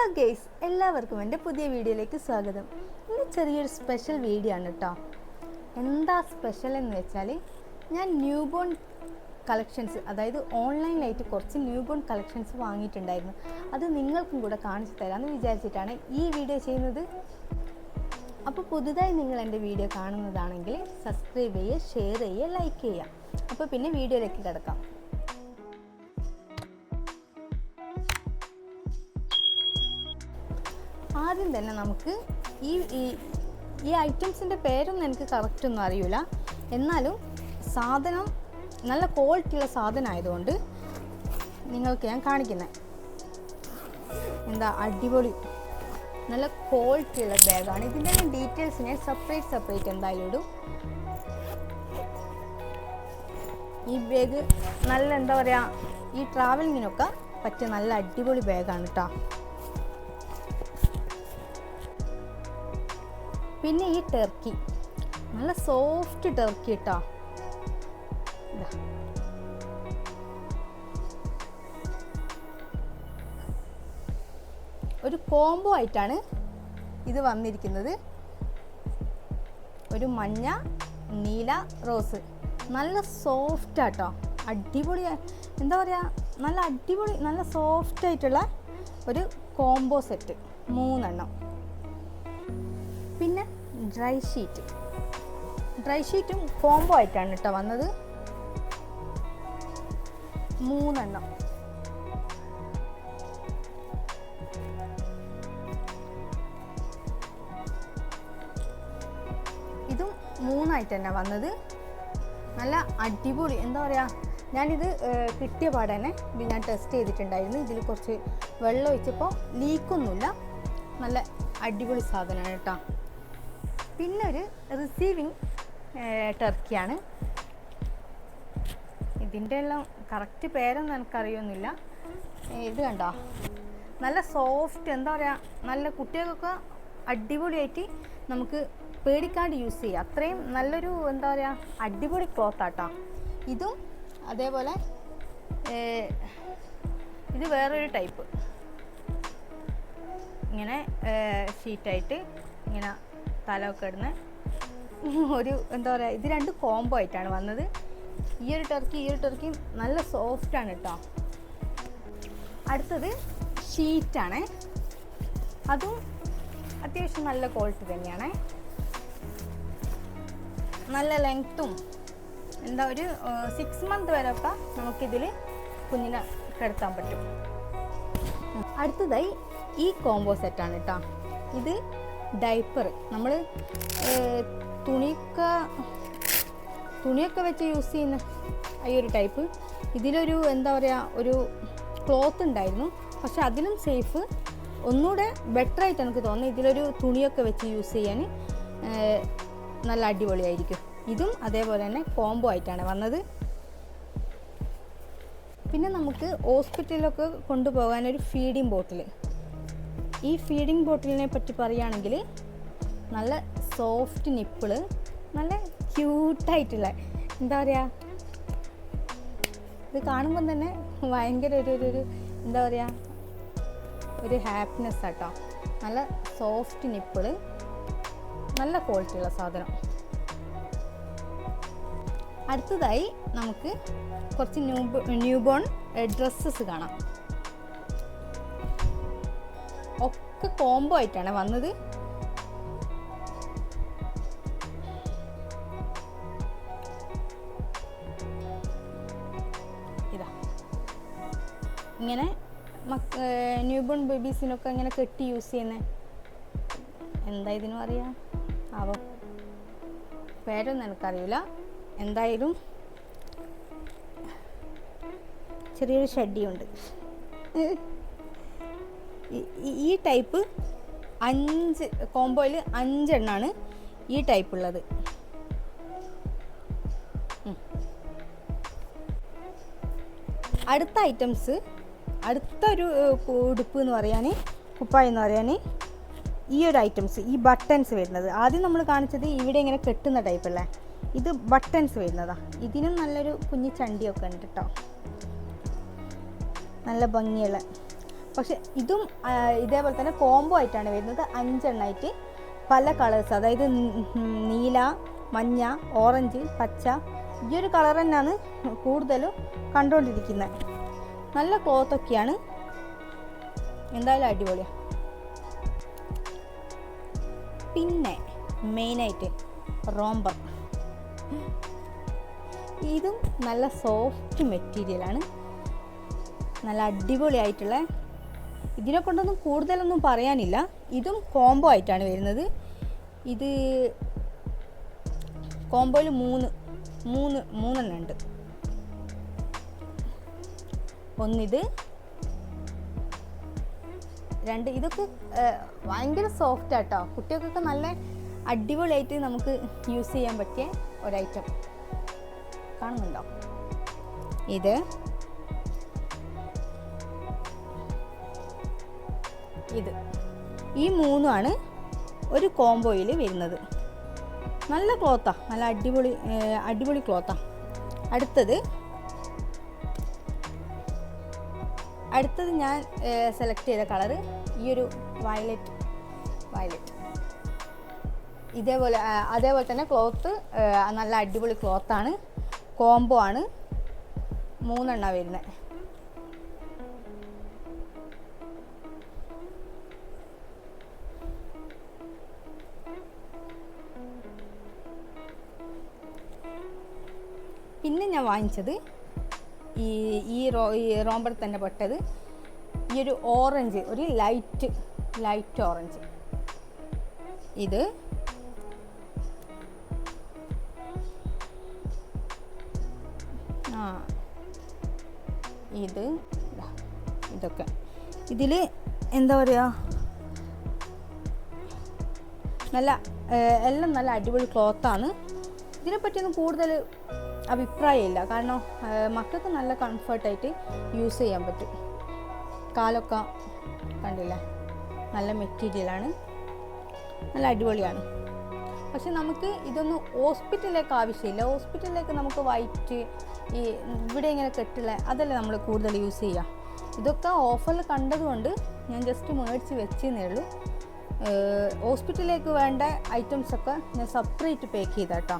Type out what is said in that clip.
Hello guys, എല്ലാവർക്കും എൻ്റെ പുതിയ വീഡിയോയിലേക്ക് സ്വാഗതം. ഇന്ന് ചെറിയൊരു സ്പെഷ്യൽ വീഡിയോ ആണ് കേട്ടോ. എന്താ സ്പെഷ്യൽ എന്ന് വെച്ചാൽ, ഞാൻ ന്യൂ ബോൺ കളക്ഷൻസ്, അതായത് ഓൺലൈനിലായിട്ട് കുറച്ച് ന്യൂ ബോൺ കളക്ഷൻസ് വാങ്ങിയിട്ടുണ്ടായിരുന്നു. അത് നിങ്ങൾക്കും കൂടെ കാണിച്ചു തരാമെന്ന് വിചാരിച്ചിട്ടാണ് ഈ വീഡിയോ ചെയ്യുന്നത്. അപ്പോൾ പുതുതായി നിങ്ങൾ എൻ്റെ വീഡിയോ കാണുന്നതാണെങ്കിൽ സബ്സ്ക്രൈബ് ചെയ്യുക, ഷെയർ ചെയ്യുക, ലൈക്ക് ചെയ്യുക. അപ്പോൾ പിന്നെ വീഡിയോയിലേക്ക് കിടക്കാം. ആദ്യം തന്നെ നമുക്ക് ഈ ഐറ്റംസിൻ്റെ പേരൊന്നും എനിക്ക് കറക്റ്റൊന്നും അറിയില്ല. എന്നാലും സാധനം നല്ല ക്വാളിറ്റിയുള്ള സാധനം ആയതുകൊണ്ട് നിങ്ങൾക്ക് ഞാൻ കാണിക്കുന്നത്. എന്താ അടിപൊളി നല്ല ക്വാളിറ്റിയുള്ള ബാഗാണ്. ഇതിൻ്റെ ഡീറ്റെയിൽസ് ഞാൻ സെപ്പറേറ്റ് എന്തായാലും ഇടും. ഈ ബാഗ് നല്ല എന്താ പറയുക, ഈ ട്രാവലിങ്ങിനൊക്കെ പറ്റിയ നല്ല അടിപൊളി ബാഗാണ് കേട്ടോ. പിന്നെ ഈ ടർക്കി നല്ല സോഫ്റ്റ് ടർക്കി കേട്ടോ. ഒരു കോംബോ ആയിട്ടാണ് ഇത് വന്നിരിക്കുന്നത്. ഒരു മഞ്ഞ, നീല, റോസ്. നല്ല സോഫ്റ്റ് ആട്ടോ, അടിപൊളി. എന്താ പറയുക, നല്ല അടിപൊളി, നല്ല സോഫ്റ്റ് ആയിട്ടുള്ള ഒരു കോംബോ സെറ്റ് 3 എണ്ണം. പിന്നെ ഡ്രൈ ഷീറ്റും കോംബോ ആയിട്ടാണ് കേട്ടോ വന്നത്, 3 എണ്ണം. ഇതും 3 ആയിട്ട് തന്നെ വന്നത്. നല്ല അടിപൊളി. എന്താ പറയുക, ഞാനിത് കിട്ടിയ പാടെ തന്നെ ഇത് ഞാൻ ടെസ്റ്റ് ചെയ്തിട്ടുണ്ടായിരുന്നു. ഇതിൽ കുറച്ച് വെള്ളം ഒഴിച്ചപ്പോൾ ലീക്കൊന്നുമില്ല. നല്ല അടിപൊളി സാധനമാണ് കേട്ടോ. പിന്നെ ഒരു റിസീവിങ് ടർക്കിയാണ്. ഇതിൻ്റെ എല്ലാം കറക്റ്റ് പേരൊന്നും എനിക്കറിയൊന്നുമില്ല. ഇത് കണ്ടോ, നല്ല സോഫ്റ്റ്. എന്താ പറയുക, നല്ല കുട്ടികൾക്കൊക്കെ അടിപൊളിയായിട്ട് നമുക്ക് പേടിക്കാണ്ട് യൂസ് ചെയ്യാം. അത്രയും നല്ലൊരു എന്താ പറയുക, അടിപൊളി ക്ലോത്താട്ടോ. ഇതും അതേപോലെ ഇത് വേറൊരു ടൈപ്പ്, ഇങ്ങനെ ഷീറ്റായിട്ട് ഇങ്ങനെ തലമൊക്കെ ഇടുന്ന ഒരു എന്താ പറയുക, ഇത് 2 കോംബോ ആയിട്ടാണ് വന്നത്. ഈ ഒരു ടർക്കിയും നല്ല സോഫ്റ്റാണ് കേട്ടോ. അടുത്തത് ഷീറ്റാണ്. അതും അത്യാവശ്യം നല്ല ക്വാളിറ്റി തന്നെയാണ്. നല്ല ലെങ്ത്തും, എന്താ ഒരു 6 മന്ത് വരെയൊക്കെ നമുക്കിതിൽ കുഞ്ഞിനെ കിടത്താൻ പറ്റും. അടുത്തതായി ഈ കോംബോ സെറ്റാണ് കേട്ടോ. ഇത് ഡൈപ്പർ, നമ്മൾ തുണിയൊക്കെ വെച്ച് യൂസ് ചെയ്യുന്ന ഈ ഒരു ടൈപ്പ്. ഇതിലൊരു എന്താ പറയുക, ഒരു ക്ലോത്ത് ഉണ്ടായിരുന്നു. പക്ഷെ അതിലും സേഫ്, ഒന്നുകൂടെ ബെറ്റർ ആയിട്ട് എനിക്ക് തോന്നുന്നു. ഇതിലൊരു തുണിയൊക്കെ വെച്ച് യൂസ് ചെയ്യാൻ നല്ല അടിപൊളിയായിരിക്കും. ഇതും അതേപോലെ തന്നെ കോംബോ ആയിട്ടാണ് വന്നത്. പിന്നെ നമുക്ക് ഹോസ്പിറ്റലിലൊക്കെ കൊണ്ടുപോകാനൊരു ഫീഡിങ് ബോട്ടിൽ. ഈ ഫീഡിങ് ബോട്ടിലിനെ പറ്റി പറയുകയാണെങ്കിൽ നല്ല സോഫ്റ്റ് നിപ്പിള്, നല്ല ക്യൂട്ടായിട്ടുള്ള, എന്താ പറയുക, ഇത് കാണുമ്പം തന്നെ ഭയങ്കര ഒരു എന്താ പറയുക, ഒരു ഹാപ്പിനെസ് ആട്ടോ. നല്ല സോഫ്റ്റ് നിപ്പിള്, നല്ല ക്വാളിറ്റിയുള്ള സാധനം. അടുത്തതായി നമുക്ക് കുറച്ച് ന്യൂ ബോൺ ഡ്രസ്സസ് കാണാം. ഒക്കെ കോംബോ ആയിട്ടാണ് വന്നത്. ഇതാ ഇങ്ങനെ ന്യൂ ബോൺ ബേബീസിനൊക്കെ ഇങ്ങനെ കെട്ടി യൂസ് ചെയ്യുന്നത്. എന്താ ഇതിന് പറയാ ആവോ, പേരൊന്നും എനിക്കറിയില്ല. എന്തായാലും ചെറിയൊരു ഷഡ്ഡിയുണ്ട്. ഈ ടൈപ്പ് 5 കോംബോയിൽ 5 എണ്ണമാണ് ഈ ടൈപ്പ് ഉള്ളത്. അടുത്ത ഐറ്റംസ്, അടുത്തൊരു ഉടുപ്പ് എന്ന് പറയാൻ, കുപ്പായം എന്ന് പറയാൻ, ഈ ഒരു ഐറ്റംസ്, ഈ ബട്ടൺസ് വരുന്നത്. ആദ്യം നമ്മൾ കാണിച്ചത് ഇവിടെ ഇങ്ങനെ കെട്ടുന്ന ടൈപ്പല്ലേ, ഇത് ബട്ടൺസ് വരുന്നതാണ്. ഇതിനും നല്ലൊരു കുഞ്ഞു ചണ്ടിയൊക്കെ ഉണ്ട് കേട്ടോ, നല്ല ഭംഗിയുള്ള. പക്ഷെ ഇതും ഇതേപോലെ തന്നെ കോംബോ ആയിട്ടാണ് വരുന്നത്. 5 എണ്ണമായിട്ട് പല കളേഴ്സ്, അതായത് നീല, മഞ്ഞ, ഓറഞ്ച്, പച്ച, ഈ ഒരു കളർ തന്നെയാണ് കൂടുതലും കണ്ടുകൊണ്ടിരിക്കുന്നത്. നല്ല ക്ലോത്തൊക്കെയാണ്, എന്തായാലും അടിപൊളിയാണ്. പിന്നെ മെയിനായിട്ട് റോംബർ, ഇതും നല്ല സോഫ്റ്റ് മെറ്റീരിയലാണ്, നല്ല അടിപൊളിയായിട്ടുള്ള. ഇതിനെ കൊണ്ടൊന്നും കൂടുതലൊന്നും പറയാനില്ല. ഇതും കോംബോ ആയിട്ടാണ് വരുന്നത്. ഇത് കോംബോയിൽ മൂന്നെണ്ണം ഉണ്ട്. ഒന്നിത്, രണ്ട്. ഇതൊക്കെ ഭയങ്കര സോഫ്റ്റ് ആട്ടോ, കുട്ടികൾക്കൊക്കെ നല്ല അടിപൊളിയായിട്ട് നമുക്ക് യൂസ് ചെയ്യാൻ പറ്റിയ ഒരൈറ്റം. കാണുന്നുണ്ടോ? ഇത് ഈ മൂന്നുമാണ് ഒരു കോംബോയിൽ വരുന്നത്. നല്ല ക്ലോത്താണ്, നല്ല അടിപൊളി ക്ലോത്താണ്. അടുത്തത് ഞാൻ സെലക്ട് ചെയ്ത കളറ് ഈ ഒരു വയലറ്റ്. അതേപോലെ തന്നെ ക്ലോത്ത് നല്ല അടിപൊളി ക്ലോത്താണ്, കോംബോ ആണ്, 3 എണ്ണം വരുന്നത്. പിന്നെ ഞാൻ വാങ്ങിച്ചത് ഈ റോംബർ തന്നെ പെട്ടത് ഈ ഒരു ഓറഞ്ച്, ഒരു ലൈറ്റ് ഓറഞ്ച്. ഇത് ഇതൊക്കെ ഇതിൽ എന്താ പറയുക, എല്ലാം നല്ല അടിപൊളി ക്ലോത്താണ്. ഇതിനെപ്പറ്റിയൊന്നും കൂടുതൽ അഭിപ്രായമില്ല, കാരണം മക്കൾക്ക് നല്ല കംഫർട്ടായിട്ട് യൂസ് ചെയ്യാൻ പറ്റും. കാലൊക്കെ കണ്ടില്ലേ, നല്ല മെറ്റീരിയലാണ്, നല്ല അടിപൊളിയാണ്. പക്ഷെ നമുക്ക് ഇതൊന്നും ഹോസ്പിറ്റലിലേക്ക് ആവശ്യമില്ല. ഹോസ്പിറ്റലിലേക്ക് നമുക്ക് വൈറ്റ് ഇവിടെ ഇങ്ങനെ കെട്ടുള്ള അതല്ലേ നമ്മൾ കൂടുതൽ യൂസ് ചെയ്യുക. ഇതൊക്കെ ഓഫറിൽ കണ്ടതുകൊണ്ട് ഞാൻ ജസ്റ്റ് മേടിച്ച് വെച്ചെന്നേ ഉള്ളൂ. ഹോസ്പിറ്റലിലേക്ക് വേണ്ട ഐറ്റംസൊക്കെ ഞാൻ സെപ്പറേറ്റ് പാക്ക് ചെയ്താട്ടോ.